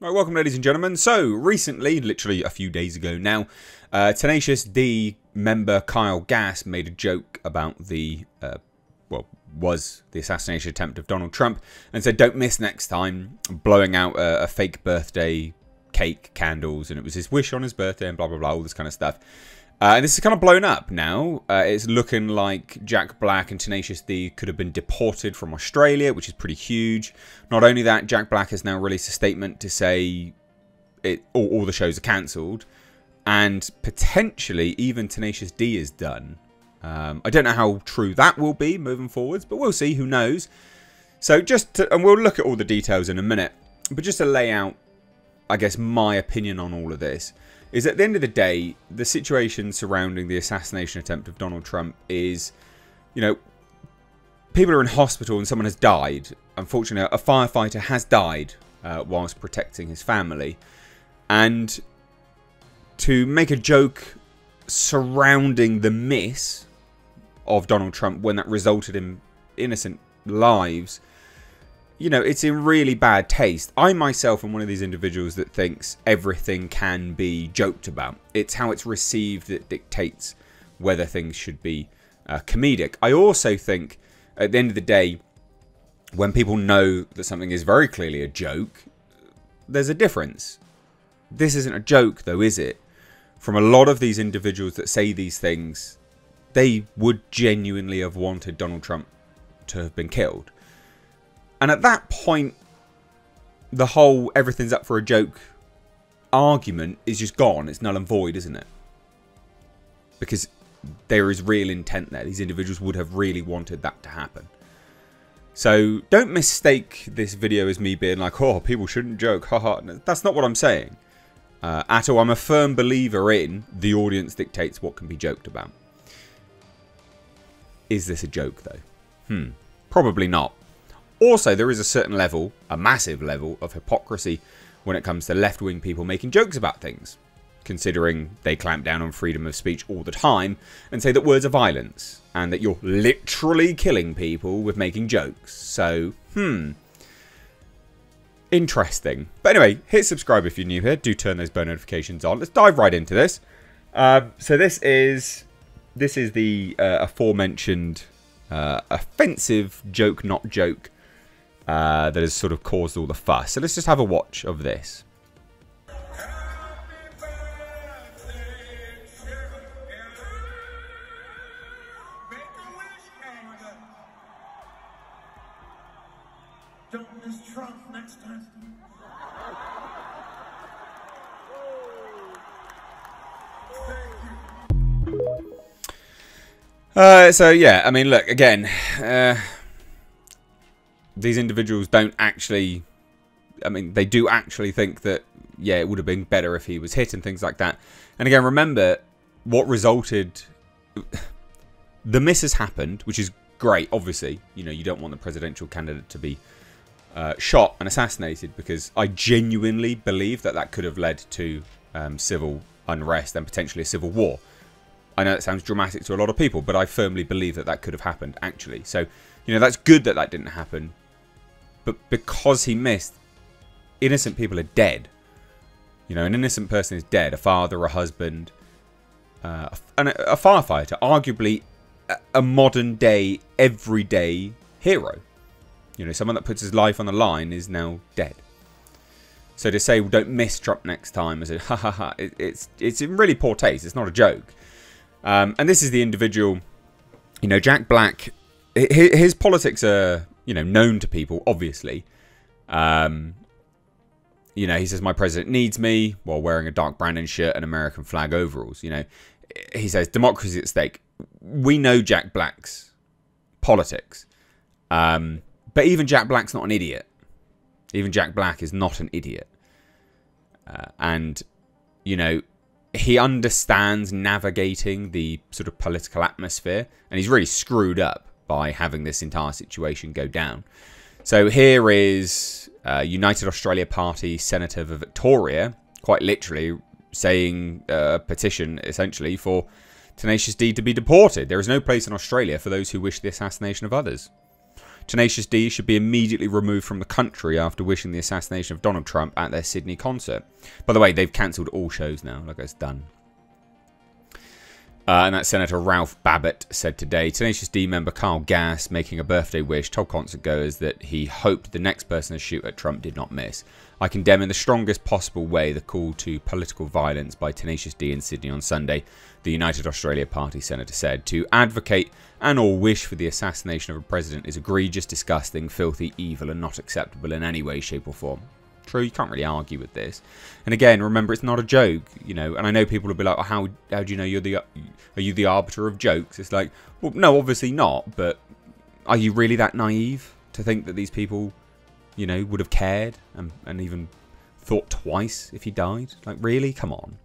Right, welcome ladies and gentlemen. So, recently, literally a few days ago now, Tenacious D member Kyle Gass made a joke about the, was the assassination attempt of Donald Trump, and said don't miss next time, blowing out a fake birthday cake, candles, and it was his wish on his birthday and blah blah blah, all this kind of stuff. And this is kind of blown up now. It's looking like Jack Black and Tenacious D could have been deported from Australia, which is pretty huge. Not only that, Jack Black has now released a statement to say all the shows are cancelled. And potentially even Tenacious D is done. I don't know how true that will be moving forwards, but we'll see. Who knows? So and we'll look at all the details in a minute. But just to lay out, I guess, my opinion on all of this, is at the end of the day, the situation surrounding the assassination attempt of Donald Trump is, you know, people are in hospital and someone has died. Unfortunately, a firefighter has died whilst protecting his family. And to make a joke surrounding the miss of Donald Trump when that resulted in innocent lives, you know, it's in really bad taste. I myself am one of these individuals that thinks everything can be joked about. It's how it's received that dictates whether things should be comedic. I also think, at the end of the day, when people know that something is very clearly a joke, there's a difference. This isn't a joke, though, is it? From a lot of these individuals that say these things, they would genuinely have wanted Donald Trump to have been killed. And at that point, the whole everything's up for a joke argument is just gone. It's null and void, isn't it? Because there is real intent there. These individuals would have really wanted that to happen. So don't mistake this video as me being like, oh, people shouldn't joke. Haha. That's not what I'm saying at all. I'm a firm believer in the audience dictates what can be joked about. Is this a joke, though? Probably not. Also, there is a certain level, a massive level, of hypocrisy when it comes to left-wing people making jokes about things, considering they clamp down on freedom of speech all the time and say that words are violence and that you're literally killing people with making jokes. So, interesting. But anyway, hit subscribe if you're new here. Do turn those bell notifications on. Let's dive right into this. So this is the aforementioned offensive joke, not joke, that has sort of caused all the fuss. So let's just have a watch of this. Don't miss Trump next time. So yeah, I mean, look, again, these individuals don't actually, I mean, they do actually think that, yeah, it would have been better if he was hit and things like that. And again, remember what resulted, the miss has happened, which is great, obviously. You know, you don't want the presidential candidate to be shot and assassinated, because I genuinely believe that that could have led to civil unrest and potentially a civil war. I know that sounds dramatic to a lot of people, but I firmly believe that that could have happened, actually. So, you know, that's good that that didn't happen. But because he missed, innocent people are dead. You know, an innocent person is dead. A father, a husband, and a firefighter. Arguably a modern-day, everyday hero. You know, someone that puts his life on the line is now dead. So to say, well, don't miss Trump next time, as a ha ha ha, it's in really poor taste. It's not a joke. And this is the individual, you know, Jack Black. His politics are, you know, known to people, obviously. You know, he says, my president needs me, while wearing a dark Brandon shirt and American flag overalls. You know, he says, democracy at stake. We know Jack Black's politics. But even Jack Black's not an idiot. Even Jack Black is not an idiot. And, you know, he understands navigating the sort of political atmosphere. And he's really screwed up by having this entire situation go down. So here is United Australia Party Senator for Victoria, quite literally saying a petition, essentially, for Tenacious D to be deported. There is no place in Australia for those who wish the assassination of others. Tenacious D should be immediately removed from the country after wishing the assassination of Donald Trump at their Sydney concert. By the way, they've cancelled all shows now. Like, it's done. And that Senator Ralph Babbitt said today, Tenacious D member Kyle Gass, making a birthday wish, told concert goers that he hoped the next person to shoot at Trump did not miss. I condemn in the strongest possible way the call to political violence by Tenacious D in Sydney on Sunday, the United Australia Party senator said. To advocate and or wish for the assassination of a president is egregious, disgusting, filthy, evil, and not acceptable in any way, shape, or form. True, you can't really argue with this. And again, remember, it's not a joke, you know. And I know people will be like, oh, how do you know are you the arbiter of jokes? It's like, well, no, obviously not. But are you really that naive to think that these people, you know, would have cared and even thought twice if he died? Like, really? Come on.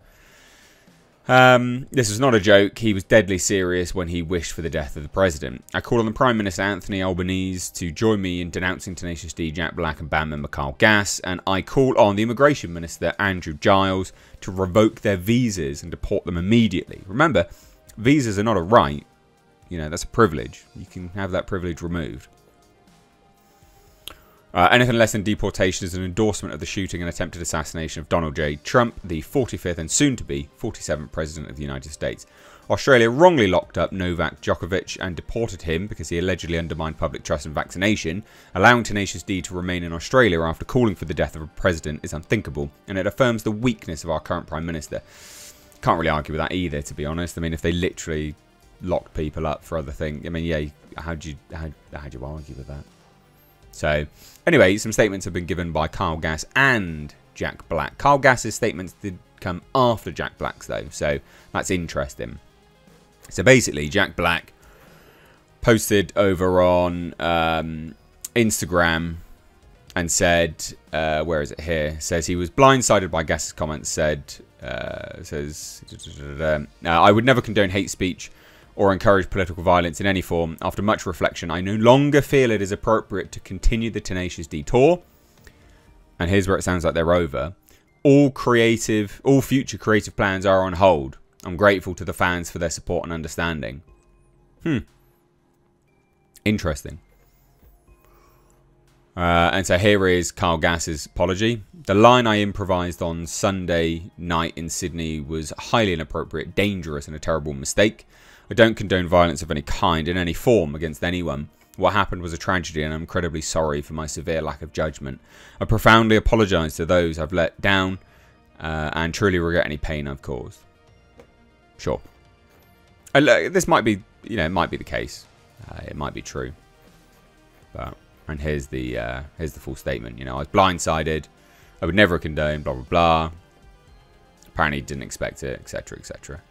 This was not a joke. He was deadly serious when he wished for the death of the president. I call on the Prime Minister Anthony Albanese to join me in denouncing Tenacious D, Jack Black and band member Kyle Gass, and I call on the Immigration Minister Andrew Giles to revoke their visas and deport them immediately. Remember, visas are not a right. You know, that's a privilege. You can have that privilege removed. Anything less than deportation is an endorsement of the shooting and attempted assassination of Donald J. Trump, the 45th and soon-to-be 47th President of the United States. Australia wrongly locked up Novak Djokovic and deported him because he allegedly undermined public trust in vaccination. Allowing Tenacious D to remain in Australia after calling for the death of a president is unthinkable, and it affirms the weakness of our current Prime Minister. Can't really argue with that either, to be honest. I mean, if they literally locked people up for other things, I mean, yeah, how'd you argue with that? So, anyway, some statements have been given by Kyle Gass and Jack Black. Kyle Gass's statements did come after Jack Black's, though, so that's interesting. So, basically, Jack Black posted over on Instagram and said, where is it here? Says he was blindsided by Gass's comments, says, I would never condone hate speech or encourage political violence in any form. After much reflection, I no longer feel it is appropriate to continue the Tenacious D tour. And here's where it sounds like they're over. All future creative plans are on hold. I'm grateful to the fans for their support and understanding. Interesting. And so here is Kyle Gass's apology. The line I improvised on Sunday night in Sydney was highly inappropriate, dangerous, and a terrible mistake. I don't condone violence of any kind in any form against anyone. What happened was a tragedy and I'm incredibly sorry for my severe lack of judgment. I profoundly apologise to those I've let down and truly regret any pain I've caused. Sure. This might be, you know, it might be the case. It might be true. And here's the full statement. You know, I was blindsided. I would never condone blah, blah, blah. Apparently didn't expect it, etc., etc.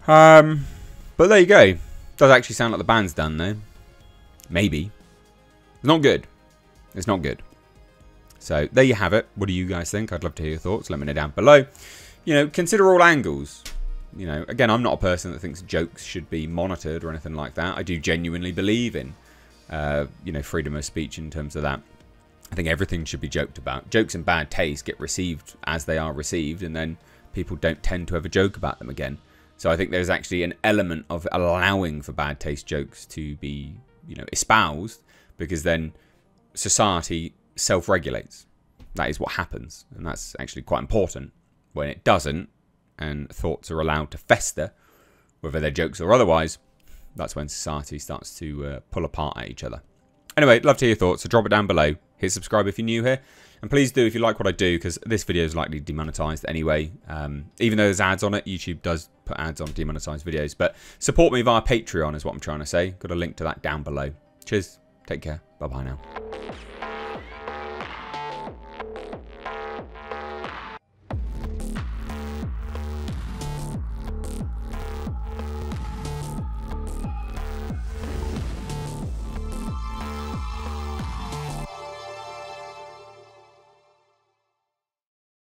But there you go. Does actually sound like the band's done, though. Maybe. It's not good. It's not good. So, there you have it. What do you guys think? I'd love to hear your thoughts. Let me know down below. You know, consider all angles. You know, again, I'm not a person that thinks jokes should be monitored or anything like that. I do genuinely believe in, you know, freedom of speech in terms of that. I think everything should be joked about. Jokes in bad taste get received as they are received, and then people don't tend to ever joke about them again. So I think there's actually an element of allowing for bad taste jokes to be, you know, espoused, because then society self-regulates. That is what happens, and that's actually quite important. When it doesn't, and thoughts are allowed to fester, whether they're jokes or otherwise, that's when society starts to pull apart at each other. Anyway, love to hear your thoughts, so drop it down below. Hit subscribe if you're new here. And please do if you like what I do, because this video is likely demonetized anyway. Even though there's ads on it, YouTube does put ads on demonetized videos. But support me via Patreon is what I'm trying to say. Got a link to that down below. Cheers. Take care. Bye-bye now.